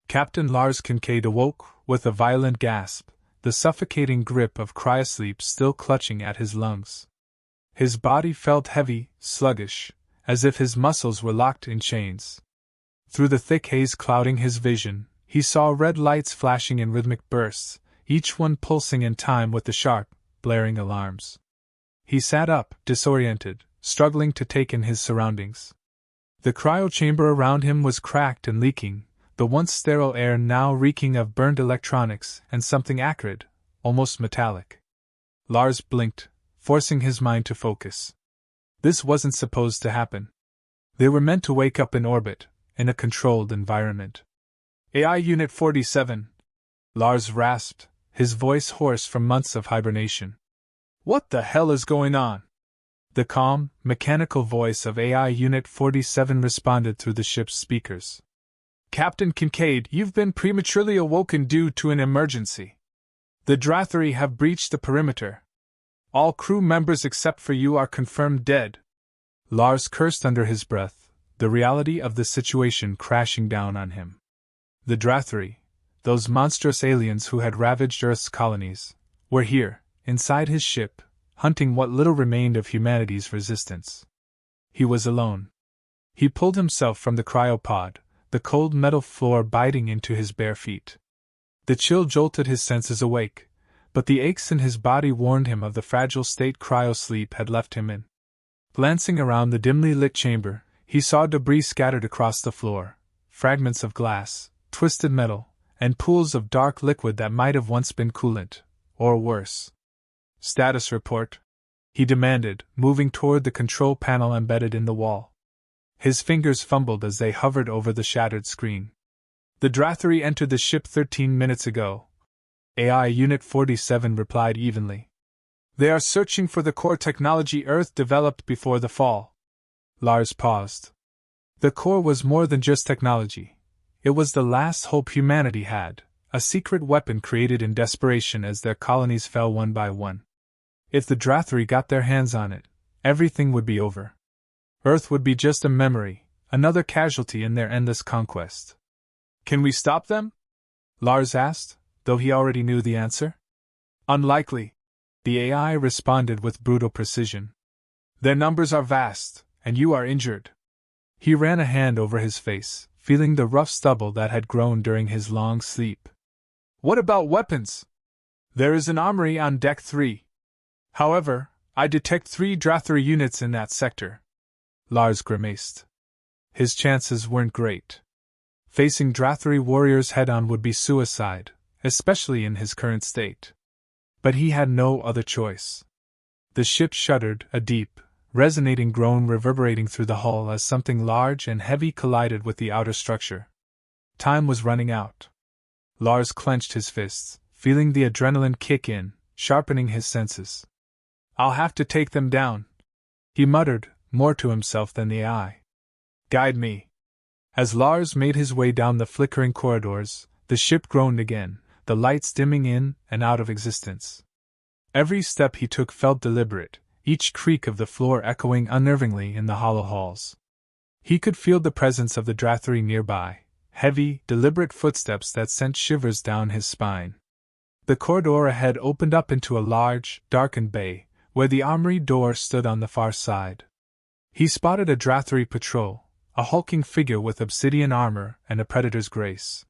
Captain Lars Kincaid awoke with a violent gasp, the suffocating grip of cryosleep still clutching at his lungs. His body felt heavy, sluggish, as if his muscles were locked in chains. Through the thick haze clouding his vision, he saw red lights flashing in rhythmic bursts, each one pulsing in time with the sharp, blaring alarms. He sat up, disoriented, struggling to take in his surroundings. The cryochamber around him was cracked and leaking, the once sterile air now reeking of burned electronics and something acrid, almost metallic. Lars blinked, forcing his mind to focus. This wasn't supposed to happen. They were meant to wake up in orbit, in a controlled environment. AI Unit 47, Lars rasped, his voice hoarse from months of hibernation. What the hell is going on? The calm, mechanical voice of AI Unit 47 responded through the ship's speakers. Captain Kincaid, you've been prematurely awoken due to an emergency. The Drathari have breached the perimeter. All crew members except for you are confirmed dead. Lars cursed under his breath, the reality of the situation crashing down on him. The Drathari, those monstrous aliens who had ravaged Earth's colonies, were here, inside his ship, hunting what little remained of humanity's resistance. He was alone. He pulled himself from the cryopod, the cold metal floor biting into his bare feet. The chill jolted his senses awake, but the aches in his body warned him of the fragile state cryosleep had left him in. Glancing around the dimly lit chamber, he saw debris scattered across the floor, fragments of glass, twisted metal, and pools of dark liquid that might have once been coolant, or worse. Status report, he demanded, moving toward the control panel embedded in the wall. His fingers fumbled as they hovered over the shattered screen. The Drathari entered the ship 13 minutes ago. AI Unit 47 replied evenly. They are searching for the core technology Earth developed before the fall. Lars paused. The core was more than just technology. It was the last hope humanity had, a secret weapon created in desperation as their colonies fell one by one. If the Drathari got their hands on it, everything would be over. Earth would be just a memory, another casualty in their endless conquest. Can we stop them? Lars asked, though he already knew the answer. Unlikely, the AI responded with brutal precision. Their numbers are vast, and you are injured. He ran a hand over his face, feeling the rough stubble that had grown during his long sleep. What about weapons? There is an armory on Deck 3. However, I detect 3 Drathari units in that sector. Lars grimaced. His chances weren't great. Facing Drathari warriors head-on would be suicide, especially in his current state. But he had no other choice. The ship shuddered, a deep, resonating groan reverberating through the hull as something large and heavy collided with the outer structure. Time was running out. Lars clenched his fists, feeling the adrenaline kick in, sharpening his senses. I'll have to take them down, he muttered, more to himself than the AI. Guide me. As Lars made his way down the flickering corridors, the ship groaned again, the lights dimming in and out of existence. Every step he took felt deliberate, each creak of the floor echoing unnervingly in the hollow halls. He could feel the presence of the Drathari nearby, heavy, deliberate footsteps that sent shivers down his spine. The corridor ahead opened up into a large, darkened bay, where the armory door stood on the far side. He spotted a Drathari patrol, a hulking figure with obsidian armor and a predator's grace.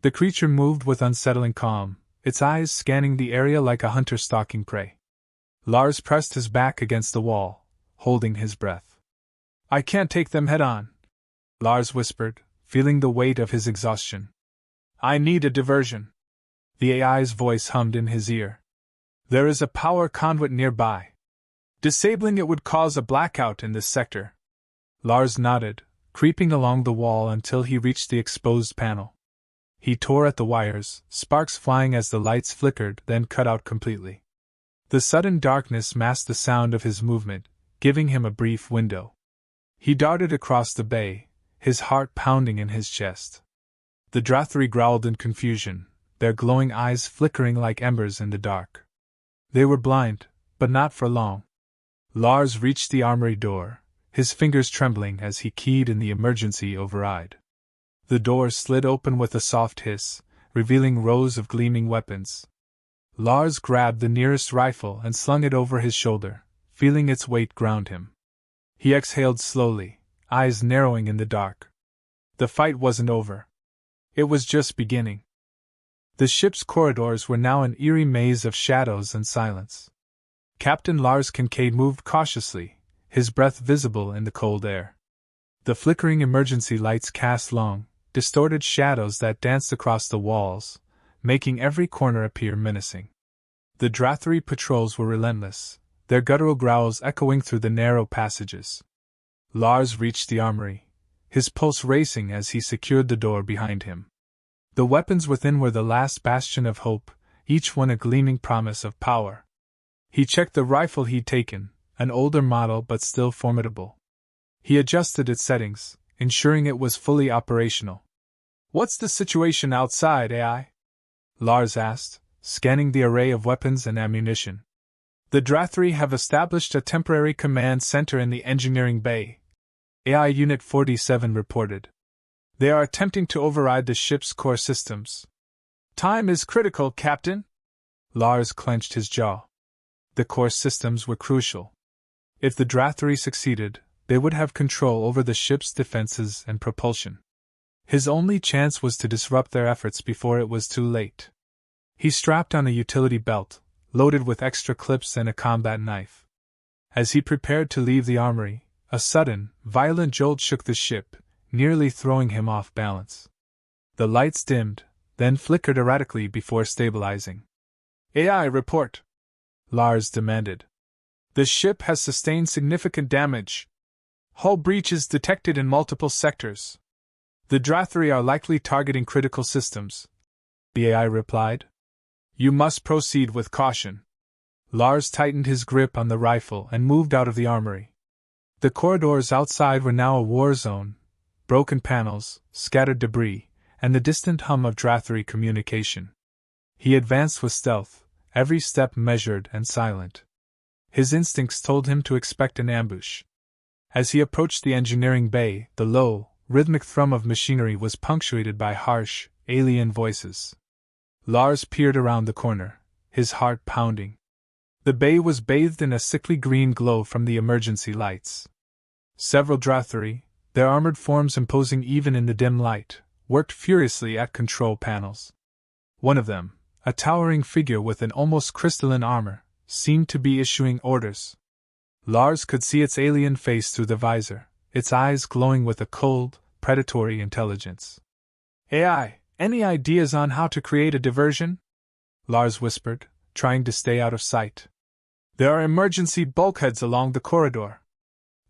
The creature moved with unsettling calm, its eyes scanning the area like a hunter stalking prey. Lars pressed his back against the wall, holding his breath. I can't take them head-on, Lars whispered, feeling the weight of his exhaustion. I need a diversion. The AI's voice hummed in his ear. There is a power conduit nearby. Disabling it would cause a blackout in this sector. Lars nodded, creeping along the wall until he reached the exposed panel. He tore at the wires, sparks flying as the lights flickered, then cut out completely. The sudden darkness masked the sound of his movement, giving him a brief window. He darted across the bay, his heart pounding in his chest. The Drathari growled in confusion, their glowing eyes flickering like embers in the dark. They were blind, but not for long. Lars reached the armory door, his fingers trembling as he keyed in the emergency override. The door slid open with a soft hiss, revealing rows of gleaming weapons. Lars grabbed the nearest rifle and slung it over his shoulder, feeling its weight ground him. He exhaled slowly, eyes narrowing in the dark. The fight wasn't over. It was just beginning. The ship's corridors were now an eerie maze of shadows and silence. Captain Lars Kincaid moved cautiously, his breath visible in the cold air. The flickering emergency lights cast long, distorted shadows that danced across the walls, making every corner appear menacing. The Drathri patrols were relentless, their guttural growls echoing through the narrow passages. Lars reached the armory, his pulse racing as he secured the door behind him. The weapons within were the last bastion of hope, each one a gleaming promise of power. He checked the rifle he'd taken, an older model but still formidable. He adjusted its settings, ensuring it was fully operational. "What's the situation outside, AI?" Lars asked, scanning the array of weapons and ammunition. "The Drathri have established a temporary command center in the engineering bay," AI Unit 47 reported. "They are attempting to override the ship's core systems." "Time is critical, Captain." Lars clenched his jaw. The core systems were crucial. If the Drathri succeeded, they would have control over the ship's defenses and propulsion. His only chance was to disrupt their efforts before it was too late. He strapped on a utility belt, loaded with extra clips and a combat knife. As he prepared to leave the armory, a sudden, violent jolt shook the ship, nearly throwing him off balance. The lights dimmed, then flickered erratically before stabilizing. "AI report," Lars demanded. "The ship has sustained significant damage. Hull breaches detected in multiple sectors. The Drathri are likely targeting critical systems," the AI replied. "You must proceed with caution." Lars tightened his grip on the rifle and moved out of the armory. The corridors outside were now a war zone, broken panels, scattered debris, and the distant hum of Drathri communication. He advanced with stealth, every step measured and silent. His instincts told him to expect an ambush. As he approached the engineering bay, the low, rhythmic thrum of machinery was punctuated by harsh, alien voices. Lars peered around the corner, his heart pounding. The bay was bathed in a sickly green glow from the emergency lights. Several Drathri, their armored forms imposing even in the dim light, worked furiously at control panels. One of them, a towering figure with an almost crystalline armor, seemed to be issuing orders. Lars could see its alien face through the visor, its eyes glowing with a cold, predatory intelligence. "AI, any ideas on how to create a diversion?" Lars whispered, trying to stay out of sight. "There are emergency bulkheads along the corridor.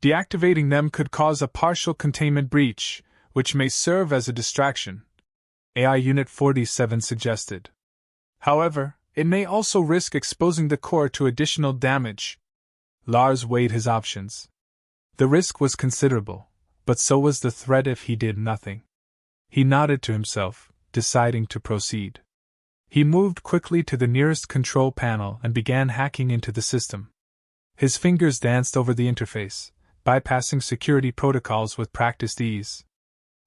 Deactivating them could cause a partial containment breach, which may serve as a distraction," AI Unit 47 suggested. "However, it may also risk exposing the core to additional damage." Lars weighed his options. The risk was considerable, but so was the threat if he did nothing. He nodded to himself, deciding to proceed. He moved quickly to the nearest control panel and began hacking into the system. His fingers danced over the interface, bypassing security protocols with practiced ease.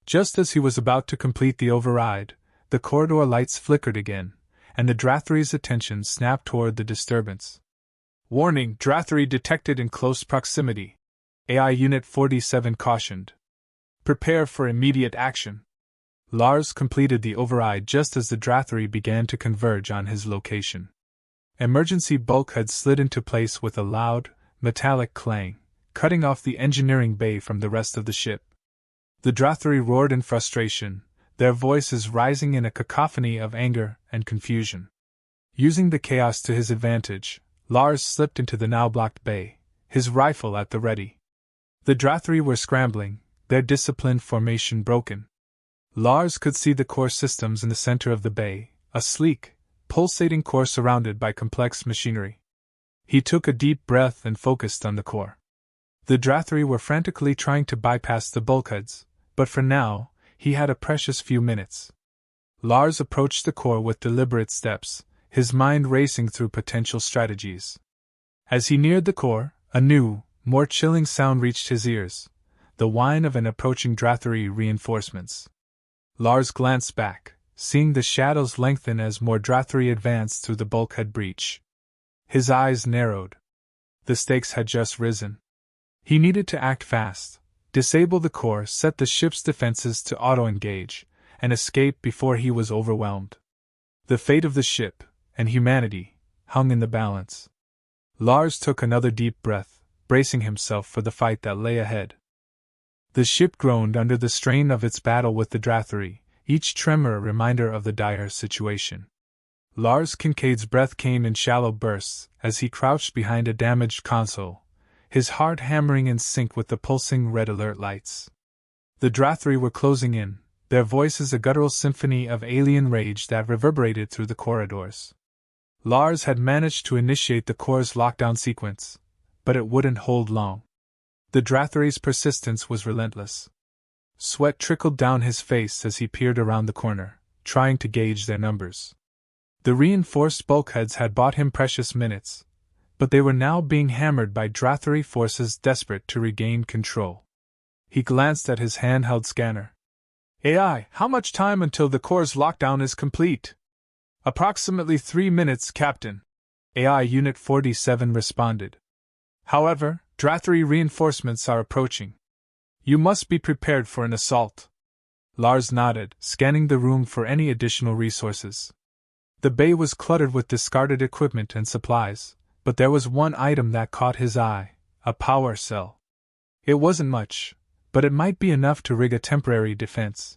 Just as he was about to complete the override, the corridor lights flickered again, and the Drathri's attention snapped toward the disturbance. "Warning, Drathri detected in close proximity," AI Unit 47 cautioned. "Prepare for immediate action." Lars completed the override just as the Drathri began to converge on his location. Emergency bulkheads slid into place with a loud, metallic clang, cutting off the engineering bay from the rest of the ship. The Drathri roared in frustration, their voices rising in a cacophony of anger and confusion. Using the chaos to his advantage, Lars slipped into the now blocked bay, his rifle at the ready. The Drathri were scrambling, their disciplined formation broken. Lars could see the core systems in the center of the bay, a sleek, pulsating core surrounded by complex machinery. He took a deep breath and focused on the core. The Drathri were frantically trying to bypass the bulkheads, but for now, he had a precious few minutes. Lars approached the core with deliberate steps, his mind racing through potential strategies. As he neared the core, a new, more chilling sound reached his ears, the whine of an approaching Drathri reinforcements. Lars glanced back, seeing the shadows lengthen as more Drathri advanced through the bulkhead breach. His eyes narrowed. The stakes had just risen. He needed to act fast, disable the core, set the ship's defenses to auto-engage, and escape before he was overwhelmed. The fate of the ship, and humanity, hung in the balance. Lars took another deep breath, bracing himself for the fight that lay ahead. The ship groaned under the strain of its battle with the Drathri, each tremor a reminder of the dire situation. Lars Kincaid's breath came in shallow bursts as he crouched behind a damaged console, his heart hammering in sync with the pulsing red alert lights. The Drathri were closing in, their voices a guttural symphony of alien rage that reverberated through the corridors. Lars had managed to initiate the core's lockdown sequence, but it wouldn't hold long. The Drathri's persistence was relentless. Sweat trickled down his face as he peered around the corner, trying to gauge their numbers. The reinforced bulkheads had bought him precious minutes, but they were now being hammered by Drathri forces desperate to regain control. He glanced at his handheld scanner. "AI, how much time until the core's lockdown is complete?" "Approximately 3 minutes, Captain," AI Unit 47 responded. "However, Drathri reinforcements are approaching. You must be prepared for an assault." Lars nodded, scanning the room for any additional resources. The bay was cluttered with discarded equipment and supplies, but there was one item that caught his eye: a power cell. It wasn't much, but it might be enough to rig a temporary defense.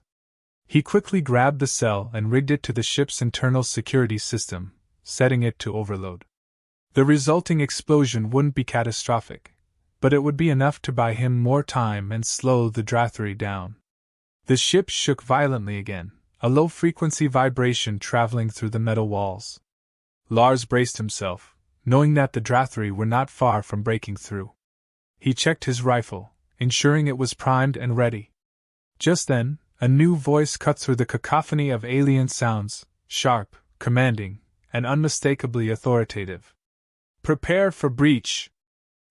He quickly grabbed the cell and rigged it to the ship's internal security system, setting it to overload. The resulting explosion wouldn't be catastrophic, but it would be enough to buy him more time and slow the Drathri down. The ship shook violently again, a low-frequency vibration traveling through the metal walls. Lars braced himself, knowing that the Drathri were not far from breaking through. He checked his rifle, ensuring it was primed and ready. Just then, a new voice cut through the cacophony of alien sounds, sharp, commanding, and unmistakably authoritative. "Prepare for breach!"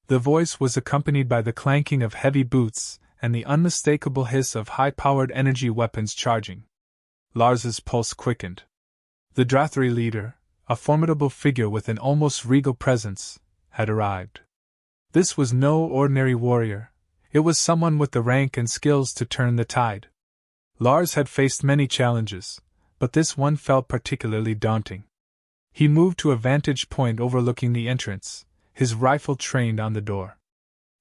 The voice was accompanied by the clanking of heavy boots and the unmistakable hiss of high-powered energy weapons charging. Lars's pulse quickened. The Drathri leader, a formidable figure with an almost regal presence, had arrived. This was no ordinary warrior. It was someone with the rank and skills to turn the tide. Lars had faced many challenges, but this one felt particularly daunting. He moved to a vantage point overlooking the entrance, his rifle trained on the door.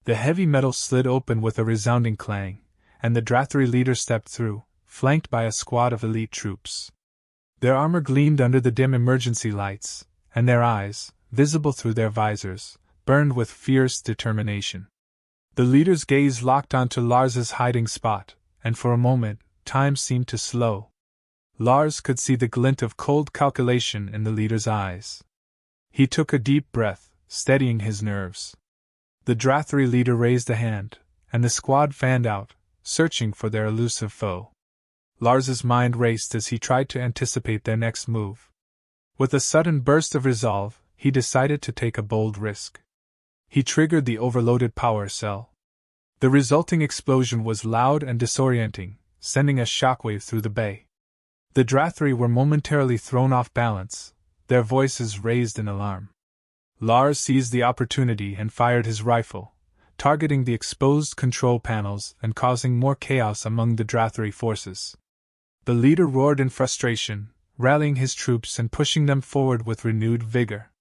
The heavy metal slid open with a resounding clang, and the Drathri leader stepped through, flanked by a squad of elite troops. Their armor gleamed under the dim emergency lights, and their eyes, visible through their visors, burned with fierce determination. The leader's gaze locked onto Lars's hiding spot, and for a moment, time seemed to slow. Lars could see the glint of cold calculation in the leader's eyes. He took a deep breath, steadying his nerves. The Drathri leader raised a hand, and the squad fanned out, searching for their elusive foe. Lars's mind raced as he tried to anticipate their next move. With a sudden burst of resolve, he decided to take a bold risk. He triggered the overloaded power cell. The resulting explosion was loud and disorienting, sending a shockwave through the bay. The Drathri were momentarily thrown off balance, their voices raised in alarm. Lars seized the opportunity and fired his rifle, targeting the exposed control panels and causing more chaos among the Drathri forces. The leader roared in frustration, rallying his troops and pushing them forward with renewed vigor.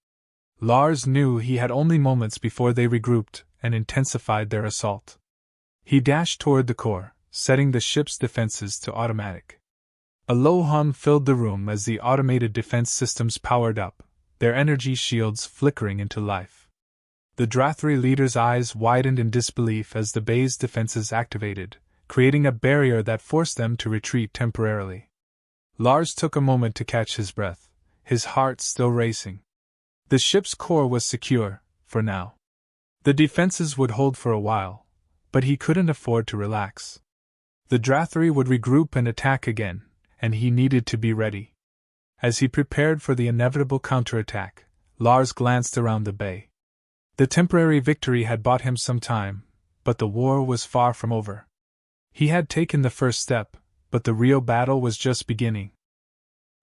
Lars knew he had only moments before they regrouped and intensified their assault. He dashed toward the core, setting the ship's defenses to automatic. A low hum filled the room as the automated defense systems powered up, their energy shields flickering into life. The Drathri leader's eyes widened in disbelief as the bay's defenses activated, creating a barrier that forced them to retreat temporarily. Lars took a moment to catch his breath, his heart still racing. The ship's core was secure, for now. The defenses would hold for a while, but he couldn't afford to relax. The Drathri would regroup and attack again, and he needed to be ready. As he prepared for the inevitable counterattack, Lars glanced around the bay. The temporary victory had bought him some time, but the war was far from over. He had taken the first step, but the real battle was just beginning.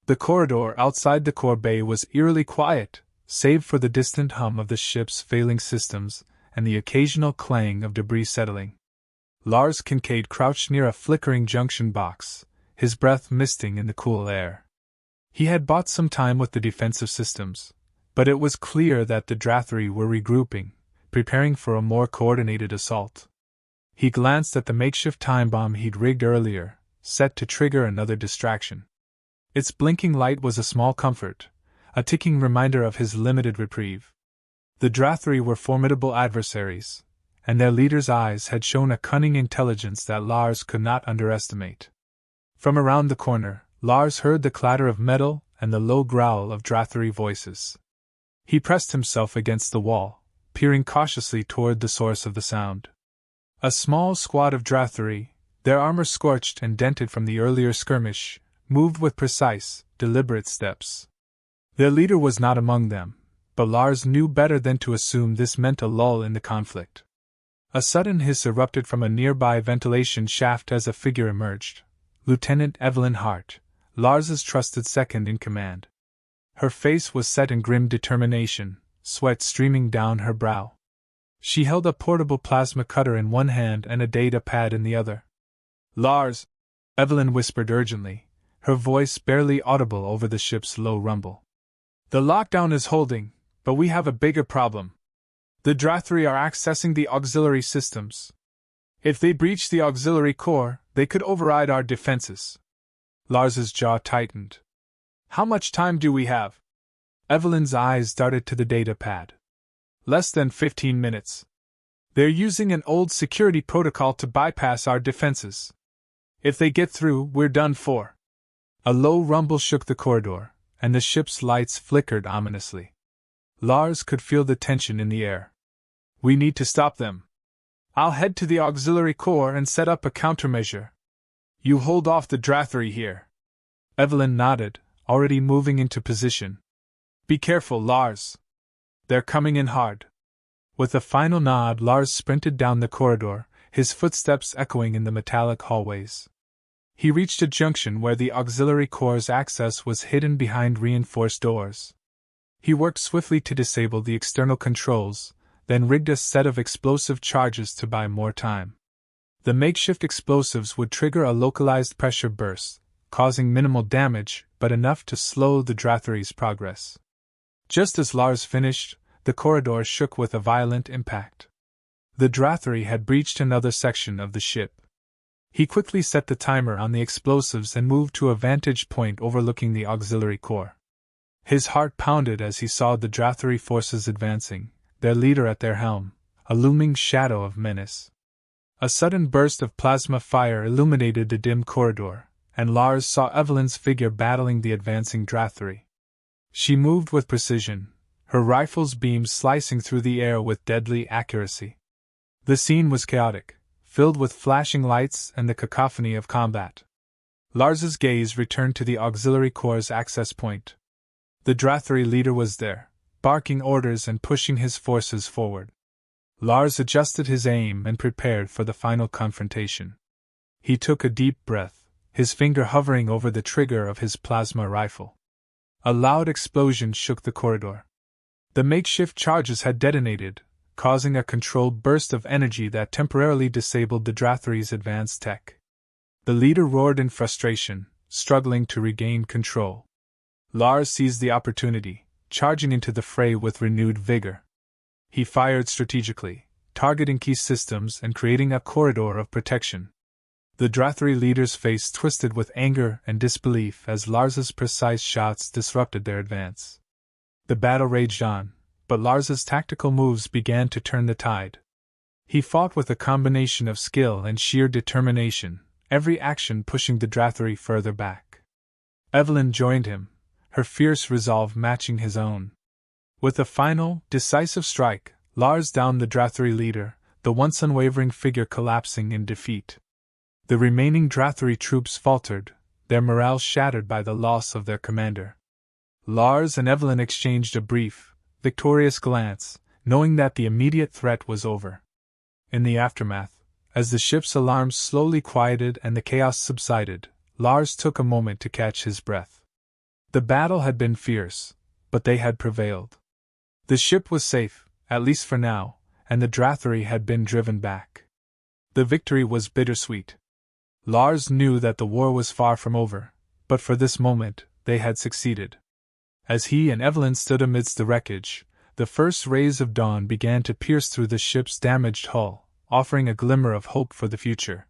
The corridor outside the core bay was eerily quiet, save for the distant hum of the ship's failing systems and the occasional clang of debris settling. Lars Kincaid crouched near a flickering junction box, his breath misting in the cool air. He had bought some time with the defensive systems, but it was clear that the Drathri were regrouping, preparing for a more coordinated assault. He glanced at the makeshift time bomb he'd rigged earlier, set to trigger another distraction. Its blinking light was a small comfort, a ticking reminder of his limited reprieve. The Drathri were formidable adversaries, and their leader's eyes had shown a cunning intelligence that Lars could not underestimate. From around the corner, Lars heard the clatter of metal and the low growl of Drathri voices. He pressed himself against the wall, peering cautiously toward the source of the sound. A small squad of Drathri, their armor scorched and dented from the earlier skirmish, moved with precise, deliberate steps. Their leader was not among them, but Lars knew better than to assume this meant a lull in the conflict. A sudden hiss erupted from a nearby ventilation shaft as a figure emerged. Lieutenant Evelyn Hart, Lars's trusted second in command. Her face was set in grim determination, sweat streaming down her brow. She held a portable plasma cutter in one hand and a data pad in the other. "Lars," Evelyn whispered urgently, her voice barely audible over the ship's low rumble. "The lockdown is holding, but we have a bigger problem. The Drathri are accessing the auxiliary systems. If they breach the auxiliary core, they could override our defenses." Lars's jaw tightened. "How much time do we have?" Evelyn's eyes darted to the data pad. "Less than 15 minutes. They're using an old security protocol to bypass our defenses. If they get through, we're done for." A low rumble shook the corridor, and the ship's lights flickered ominously. Lars could feel the tension in the air. "We need to stop them. I'll head to the auxiliary core and set up a countermeasure. You hold off the Drathri here." Evelyn nodded, already moving into position. "Be careful, Lars. They're coming in hard." With a final nod, Lars sprinted down the corridor, his footsteps echoing in the metallic hallways. He reached a junction where the auxiliary core's access was hidden behind reinforced doors. He worked swiftly to disable the external controls, then rigged a set of explosive charges to buy more time. The makeshift explosives would trigger a localized pressure burst, causing minimal damage but enough to slow the Drathri's progress. Just as Lars finished, the corridor shook with a violent impact. The Drathri had breached another section of the ship. He quickly set the timer on the explosives and moved to a vantage point overlooking the auxiliary core. His heart pounded as he saw the Drathri forces advancing, their leader at their helm, a looming shadow of menace. A sudden burst of plasma fire illuminated the dim corridor, and Lars saw Evelyn's figure battling the advancing Drathri. She moved with precision, her rifle's beams slicing through the air with deadly accuracy. The scene was chaotic, filled with flashing lights and the cacophony of combat. Lars's gaze returned to the auxiliary core's access point. The Drathri leader was there, barking orders and pushing his forces forward. Lars adjusted his aim and prepared for the final confrontation. He took a deep breath, his finger hovering over the trigger of his plasma rifle. A loud explosion shook the corridor. The makeshift charges had detonated, causing a controlled burst of energy that temporarily disabled the Drathri's advanced tech. The leader roared in frustration, struggling to regain control. Lars seized the opportunity, charging into the fray with renewed vigor. He fired strategically, targeting key systems and creating a corridor of protection. The Drathri leader's face twisted with anger and disbelief as Lars's precise shots disrupted their advance. The battle raged on, but Lars's tactical moves began to turn the tide. He fought with a combination of skill and sheer determination, every action pushing the Drathri further back. Evelyn joined him, her fierce resolve matching his own. With a final, decisive strike, Lars downed the Drathri leader, the once unwavering figure collapsing in defeat. The remaining Drathri troops faltered, their morale shattered by the loss of their commander. Lars and Evelyn exchanged a brief, victorious glance, knowing that the immediate threat was over. In the aftermath, as the ship's alarms slowly quieted and the chaos subsided, Lars took a moment to catch his breath. The battle had been fierce, but they had prevailed. The ship was safe, at least for now, and the Drathery had been driven back. The victory was bittersweet. Lars knew that the war was far from over, but for this moment, they had succeeded. As he and Evelyn stood amidst the wreckage, the first rays of dawn began to pierce through the ship's damaged hull, offering a glimmer of hope for the future.